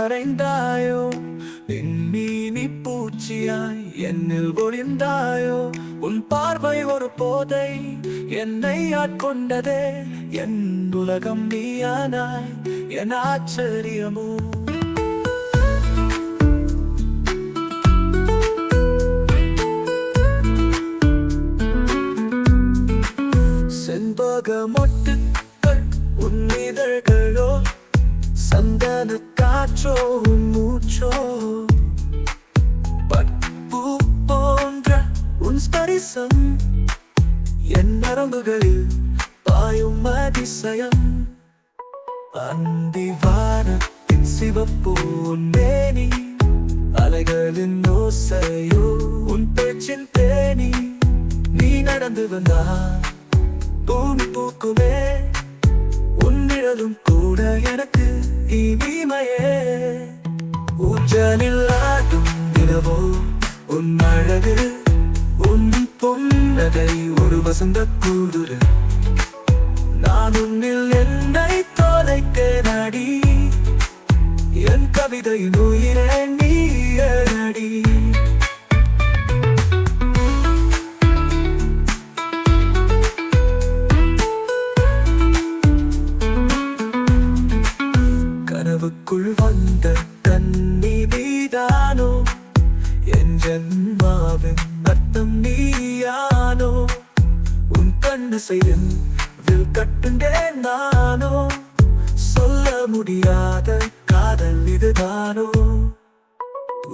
வரைந்தாயோ, விண்மீனி பூச்சியாய் என்னில் ஒளிந்தாயோ. உன் பார்வை ஒரு போதை என்னை ஆட்கொண்டதே, என் உலகம் நீயானாய் என் ஆச்சரியமோ. செண்பக மொட்டுக்கள் உன் இதழ்களோ, சந்தன காற்றோ உன் மூச்சோ, பட்பூ போன்ற உன் ஸ்பரிசம் என் நரம்புகளில் பாயும் அதிசயம். அந்திவானத்தின் சிவப்பு உன் மேனி, அலைகளின் ஓசையோ உன் பேச்சின் தேனி. நீ நடந்து வந்தா பூமி பூக்குமே, உன் நிழலும் கூட எனக்கு இனிமையே. ஊஞ்சலில் ஆடும் நிலவோ உன் அழகு, உன் புன்னகை ஒரு வசந்த கூடுரு. நான் உன்னில் என்னை தொலைக்க நாடி, என் கவிதையின் உயிரே நீயடி. கனவுக்குள் வந்த கண்ணி நீதானோ, என் ஜன்மாவின் அர்த்தம் நீயானோ. உன் கண்ணு செய்யும் வில் கட்டுண்டேன் நானோ, சொல்ல முடியாத காதல் இதுதானோ.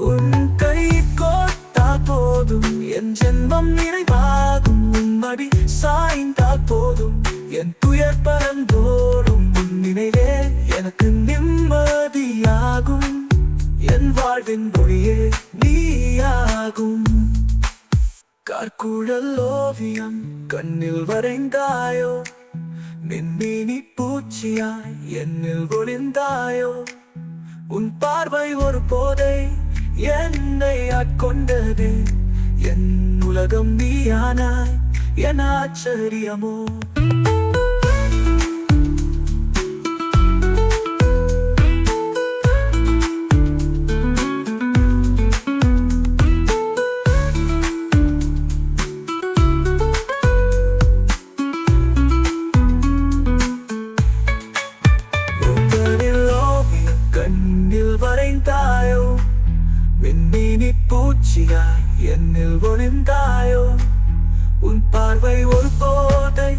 உன் கை கோர்த்தால் போதும் என் ஜென்மம் நிறைவாகும், உன் மடி சாய்ந்தால் போதும் என் துயர் பரந்தோறும். உன் நினைவே எனக்கு நிம்மதியாகும், என் வாழ்வின் மொழியே நீயாகும். கார்குழல் ஓவியம் கண்ணில் வரைந்தாயோ, மின்மினி பூச்சியாய் என்னில் ஒளிந்தாயோ. உன் பார்வை ஒரு போதை என்னை ஆட்கொண்டது, என் உலகம் நீயானாய் என் ஆச்சரியமோ. வரைந்தாயோ, விண்மீனி பூச்சியாய் என்னில் ஒளிந்தாயோ. உன் பார்வை ஒரு போதை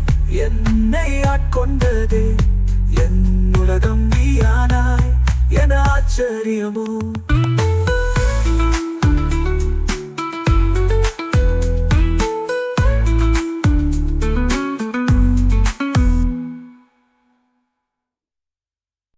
என்னை ஆட்கொண்டது, என் உலகம் நீயானாய் என் ஆச்சரியமோ.